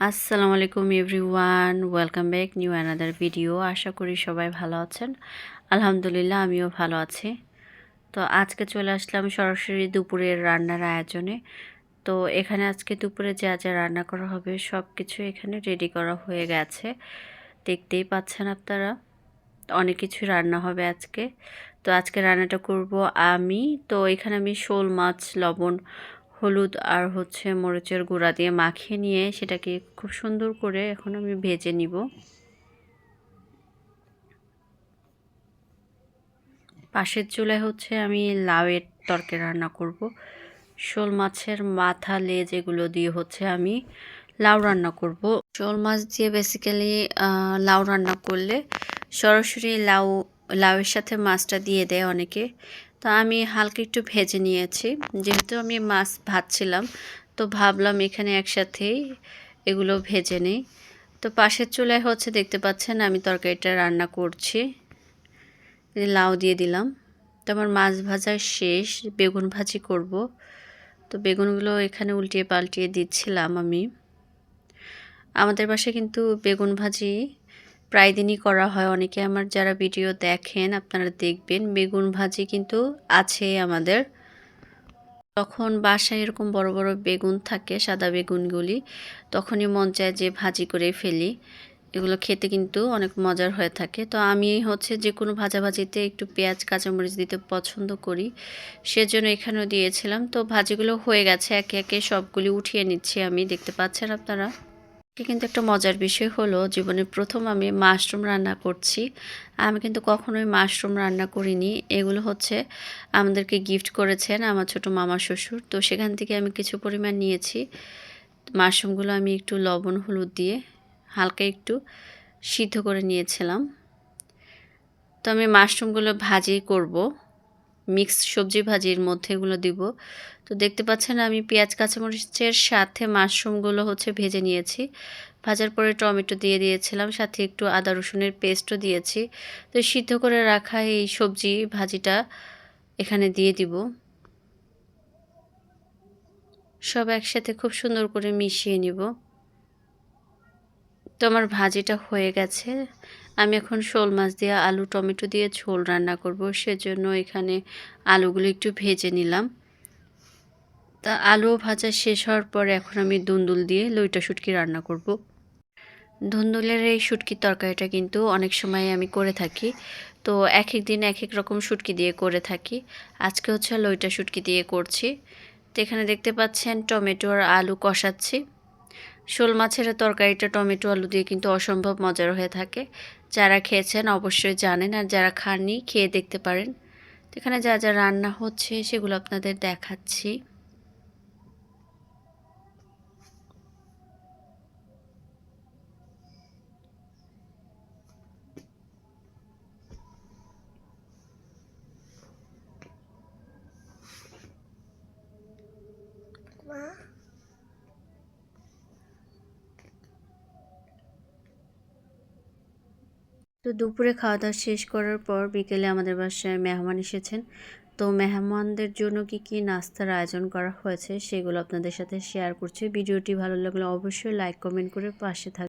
আসসালামু আলাইকুম everyone, welcome back new another video. আশা করি সবাই ভালো আছেন। আলহামদুলিল্লাহ আমিও ভালো আছি। তো আজকে চলে আসলাম সরাসরি দুপুরের রান্নার আয়োজনে। তো এখানে আজকে দুপুরে যা যা রান্না করা হবে সব কিছু এখানে রেডি করা হয়ে গেছে, দেখতেই পাচ্ছেন আপনারা। অনেক কিছু রান্না হবে আজকে। তো আজকে রান্নাটা করব আমি। তো এখানে আমি শোল মাছ লবণ হলুদ আর মরিচের গুঁড়া দিয়ে মাখিয়ে নিয়ে সেটাকে খুব সুন্দর করে এখন আমি ভেজে নিব। পাশের চুলায় আমি লাউয়ের তরকারি রান্না করব। শোল মাছের মাথা লেজ এগুলো দিয়ে আমি লাউ রান্না করব। শোল মাছ দিয়ে বেসিক্যালি লাউ রান্না করলে সরাসরি লাউয়ের সাথে মাছটা দিয়ে দেয় অনেকে। তো আমি হালকা একটু ভেজে নিয়েছি, যেহেতু আমি মাছ ভাজছিলাম তো ভাবলাম এখানে একসাথেই এগুলো ভেজে নেই। তো পাশের চুলায় দেখতে পাচ্ছেন আমি তরকারিটা রান্না করছি। লাউ দিয়ে দিলাম। তো আমার মাছ ভাজা শেষ, বেগুন ভাজি করব। তো বেগুনগুলো এখানে উল্টিয়ে পাল্টিয়ে দিচ্ছিলাম আমি। আমাদের বাসায় কিন্তু বেগুন ভাজি প্রায় দিনই করা হয়। অনেকে আমার যারা ভিডিও দেখেন আপনারা দেখবেন বেগুন ভাজি কিন্তু আছে আমাদের। তখন বাসায় এরকম বড় বড় বেগুন থাকে, সাদা বেগুনগুলি, তখনই মন চায় যে ভাজি করে ফেলি। এগুলো খেতে কিন্তু অনেক মজার হয়ে থাকে। তো আমি যে কোনো ভাজাভাজিতে একটু পেঁয়াজ কাঁচামরিচ দিতে পছন্দ করি, সেজন্য এখানেও দিয়েছিলাম। তো ভাজিগুলো হয়ে গেছে, একে একে সবগুলি উঠিয়ে নিচ্ছি আমি, দেখতে পাচ্ছেন আপনারা। কিন্তু একটা মজার বিষয় হলো জীবনে প্রথম আমি মাশরুম রান্না করছি। আমি কিন্তু কখনোই মাশরুম রান্না করিনি। এগুলো আমাদেরকে গিফট করেছেন আমার ছোট মামা শ্বশুর। তো সেখান থেকে আমি কিছু পরিমাণ নিয়েছি। মাশরুমগুলো আমি একটু লবণ হলুদ দিয়ে হালকা একটু সিদ্ধ করে নিয়েছিলাম। তো আমি মাশরুমগুলো ভাজি করব, মিক্স সবজি ভাজির মধ্যে এগুলো দিব। তো দেখতে পাচ্ছেন আমি পেঁয়াজ কাঁচামরিচের সাথে মাশরুমগুলো ভেজে নিয়েছি। ভাজার পরে টমেটো দিয়ে দিয়েছিলাম, সাথে একটু আদা রসুনের পেস্টও দিয়েছি। তো সিদ্ধ করে রাখা এই সবজি ভাজিটা এখানে দিয়ে দিব। সব একসাথে খুব সুন্দর করে মিশিয়ে নিব। তো আমার ভাজিটা হয়ে গেছে। আমি এখন শোল মাছ দিয়ে আলু টমেটো দিয়ে ঝোল রান্না করব, সেজন্য এখানে আলুগুলো একটু ভেজে নিলাম। তা আলু ভাজা শেষ হওয়ার পরে এখন আমি দুন্দুল দিয়ে লইটা শুটকি রান্না করব। ধুন্দুলের এই শুটকির তরকারিটা কিন্তু অনেক সময় আমি করে থাকি। তো এক এক দিন এক এক রকম শুটকি দিয়ে করে থাকি। আজকে লইটা শুটকি দিয়ে করছি। তো এখানে দেখতে পাচ্ছেন টমেটো আর আলু কষাচ্ছি। শোল মাছের তরকারিটা টমেটো আলু দিয়ে কিন্তু অসম্ভব মজার হয়ে থাকে। যারা খেয়েছেন অবশ্যই জানেন, আর যারা খাননি খেয়ে দেখতে পারেন। তো এখানে যা যা রান্না হচ্ছে সেগুলো আপনাদের দেখাচ্ছি। তো দুপুরে খাওয়া দাওয়া শেষ করার পর বিকেলে আমাদের বাসায় মেহমান এসেছেন। তো মেহমানদের জন্য কি কি নাস্তার আয়োজন করা হয়েছে সেগুলো আপনাদের সাথে শেয়ার করছি। ভিডিওটি ভালো লাগলে অবশ্যই লাইক কমেন্ট করে পাশে থাকবেন।